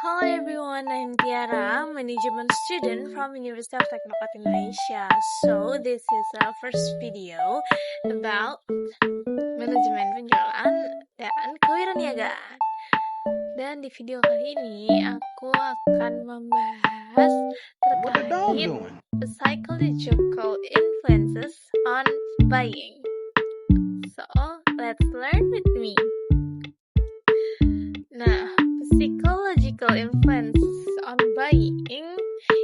Hello everyone, I'm Tiara, management student from University of Teknopat Indonesia. So this is our first video about manajemen penjualan dan kewirausahaan. Dan di video kali ini aku akan membahas terkait psychological influences on buying. So let's learn with me. Nah, psychological influence on buying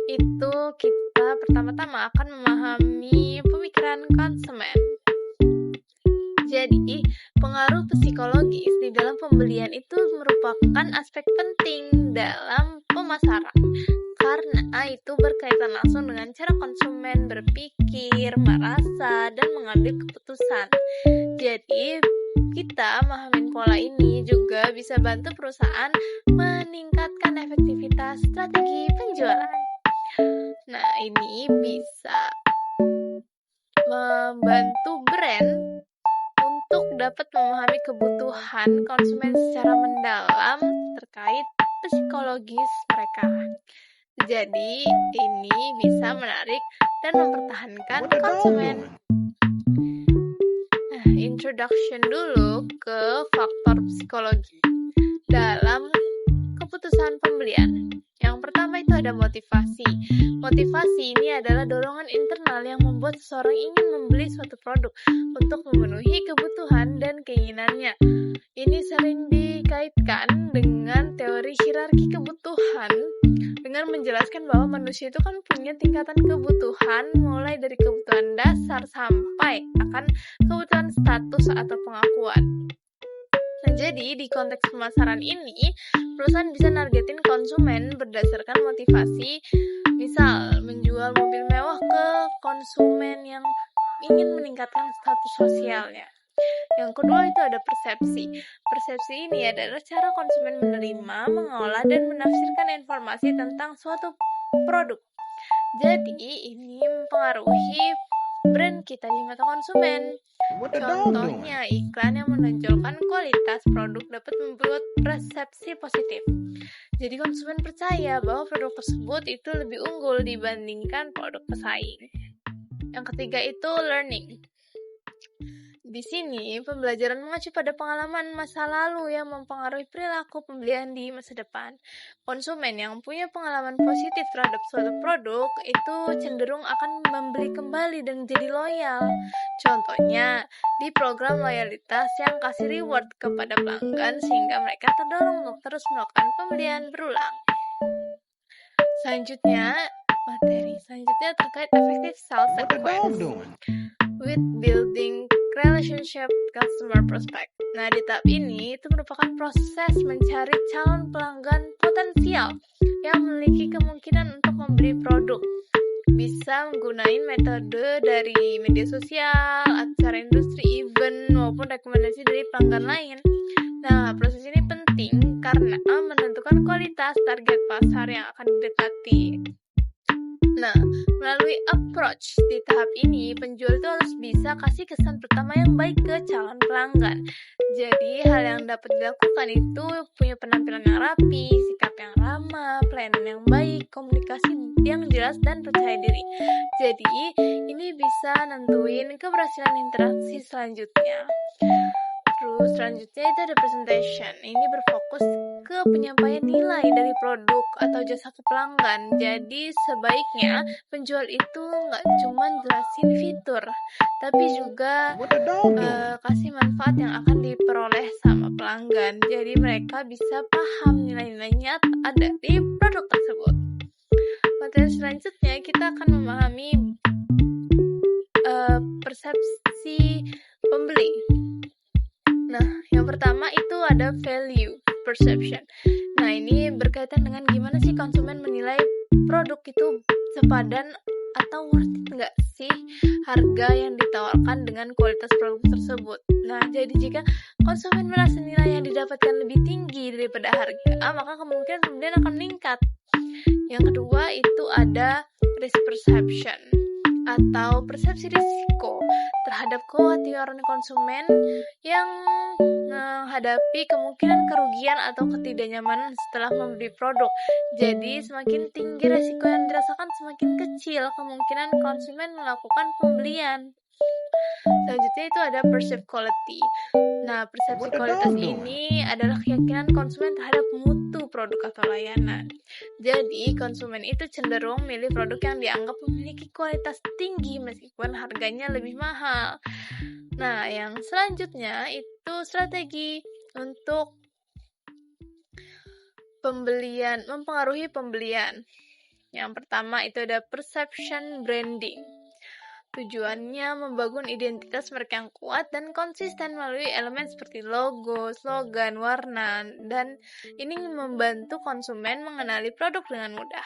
itu kita pertama-tama akan memahami pemikiran konsumen. Jadi, pengaruh psikologis di dalam pembelian itu merupakan aspek penting dalam pemasaran karena itu berkaitan langsung dengan cara konsumen berpikir, merasa, dan mengambil keputusan. Jadi, kita memahami pola ini juga bisa bantu perusahaan meningkatkan efektivitas strategi penjualan. Nah, ini bisa membantu brand untuk dapat memahami kebutuhan konsumen secara mendalam terkait psikologis mereka. Jadi, ini bisa menarik dan mempertahankan konsumen. Introduction dulu ke faktor psikologi dalam keputusan pembelian. Yang pertama itu ada motivasi. Motivasi ini adalah dorongan internal yang membuat seseorang ingin membeli suatu produk untuk memenuhi kebutuhan dan keinginannya. Ini sering dikaitkan dengan teori hierarki kebutuhan dengan menjelaskan bahwa manusia itu kan punya tingkatan kebutuhan mulai dari kebutuhan dasar sampai akan kebutuhan status atau pengakuan. Nah, jadi di konteks pemasaran ini, perusahaan bisa nargetin konsumen berdasarkan motivasi, misal menjual mobil mewah ke konsumen yang ingin meningkatkan status sosialnya. Yang kedua itu ada persepsi. Persepsi ini adalah cara konsumen menerima, mengolah, dan menafsirkan informasi tentang suatu produk. Jadi, ini mempengaruhi brand kita di mata konsumen. Contohnya, iklan yang menonjolkan kualitas produk dapat membuat persepsi positif. Jadi, konsumen percaya bahwa produk tersebut itu lebih unggul dibandingkan produk pesaing. Yang ketiga itu learning. Di sini, pembelajaran mengacu pada pengalaman masa lalu yang mempengaruhi perilaku pembelian di masa depan. Konsumen yang punya pengalaman positif terhadap suatu produk itu cenderung akan membeli kembali dan jadi loyal. Contohnya, di program loyalitas yang kasih reward kepada pelanggan sehingga mereka terdorong untuk terus melakukan pembelian berulang. Materi selanjutnya terkait effective sales sequence with building relationship customer prospect. Nah, di tahap ini itu merupakan proses mencari calon pelanggan potensial yang memiliki kemungkinan untuk membeli produk. Bisa menggunakan metode dari media sosial, acara industri, event, maupun rekomendasi dari pelanggan lain. Nah, proses ini penting karena menentukan kualitas target pasar yang akan didekati. Nah, melalui approach di tahap ini, penjual itu harus bisa kasih kesan pertama yang baik ke calon pelanggan. Jadi, hal yang dapat dilakukan itu punya penampilan yang rapi, sikap yang ramah, pelayanan yang baik, komunikasi yang jelas, dan percaya diri. Jadi, ini bisa nentuin keberhasilan interaksi selanjutnya. Terus selanjutnya itu ada presentation. Ini berfokus ke penyampaian nilai dari produk atau jasa ke pelanggan. Jadi sebaiknya penjual itu nggak cuma jelasin fitur, tapi juga kasih manfaat yang akan diperoleh sama pelanggan. Jadi mereka bisa paham nilai-nilainya ada di produk tersebut. Materi selanjutnya kita akan memahami persepsi pembeli. Nah, yang pertama itu ada value perception. Nah, ini berkaitan dengan gimana sih konsumen menilai produk itu sepadan atau worth it nggak sih harga yang ditawarkan dengan kualitas produk tersebut. Nah, jadi jika konsumen merasa nilai yang didapatkan lebih tinggi daripada harga, maka kemungkinan pembelian akan meningkat. Yang kedua itu ada risk perception atau persepsi risiko terhadap kekhawatiran konsumen yang menghadapi kemungkinan kerugian atau ketidaknyamanan setelah membeli produk. Jadi, semakin tinggi resiko yang dirasakan, semakin kecil kemungkinan konsumen melakukan pembelian. Selanjutnya itu ada perceived quality. Nah, persepsi kualitas ini adalah keyakinan konsumen terhadap mutu produk atau layanan. Jadi, konsumen itu cenderung milih produk yang dianggap memiliki kualitas tinggi meskipun harganya lebih mahal. Nah, yang selanjutnya itu strategi untuk pembelian, mempengaruhi pembelian. Yang pertama itu ada perception branding. Tujuannya membangun identitas mereka yang kuat dan konsisten melalui elemen seperti logo, slogan, warna, dan ini membantu konsumen mengenali produk dengan mudah.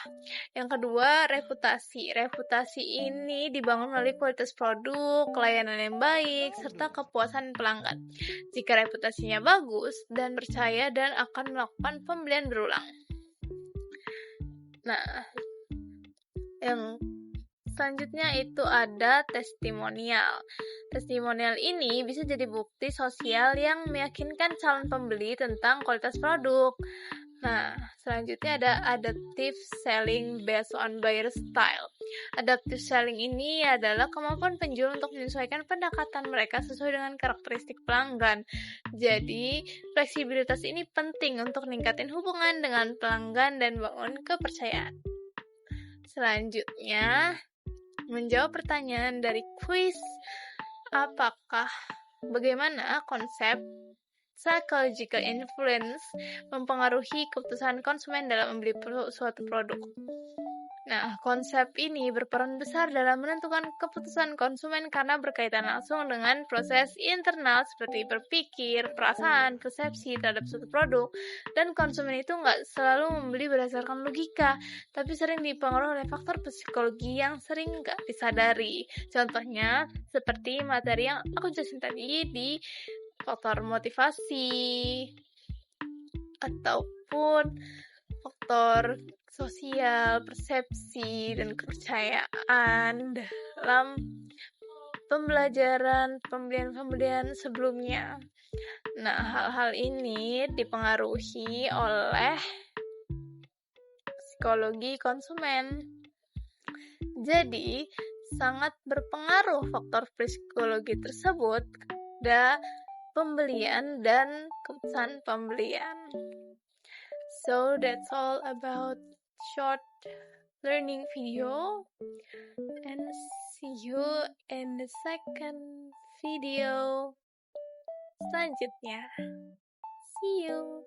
Yang kedua, reputasi. Reputasi ini dibangun melalui kualitas produk, layanan yang baik, serta kepuasan pelanggan. Jika reputasinya bagus dan percaya dan akan melakukan pembelian berulang. Nah, yang selanjutnya itu ada testimonial. Testimonial ini bisa jadi bukti sosial yang meyakinkan calon pembeli tentang kualitas produk. Nah, selanjutnya ada adaptive selling based on buyer style. Adaptive selling ini adalah kemampuan penjual untuk menyesuaikan pendekatan mereka sesuai dengan karakteristik pelanggan. Jadi, fleksibilitas ini penting untuk meningkatkan hubungan dengan pelanggan dan bangun kepercayaan. Selanjutnya, menjawab pertanyaan dari kuis, bagaimana konsep psychological influence mempengaruhi keputusan konsumen dalam membeli suatu produk. Nah, konsep ini berperan besar dalam menentukan keputusan konsumen karena berkaitan langsung dengan proses internal seperti berpikir, perasaan, persepsi terhadap suatu produk, dan konsumen itu nggak selalu membeli berdasarkan logika, tapi sering dipengaruhi oleh faktor psikologi yang sering nggak disadari. Contohnya, seperti materi yang aku jelasin tadi di faktor motivasi, ataupun faktor sosial, persepsi, dan kepercayaan dalam pembelajaran pembelian sebelumnya. Nah, hal-hal ini dipengaruhi oleh psikologi konsumen. Jadi, sangat berpengaruh faktor psikologi tersebut pada pembelian dan keputusan pembelian. So, that's all about short learning video, and see you in the second video selanjutnya. See you.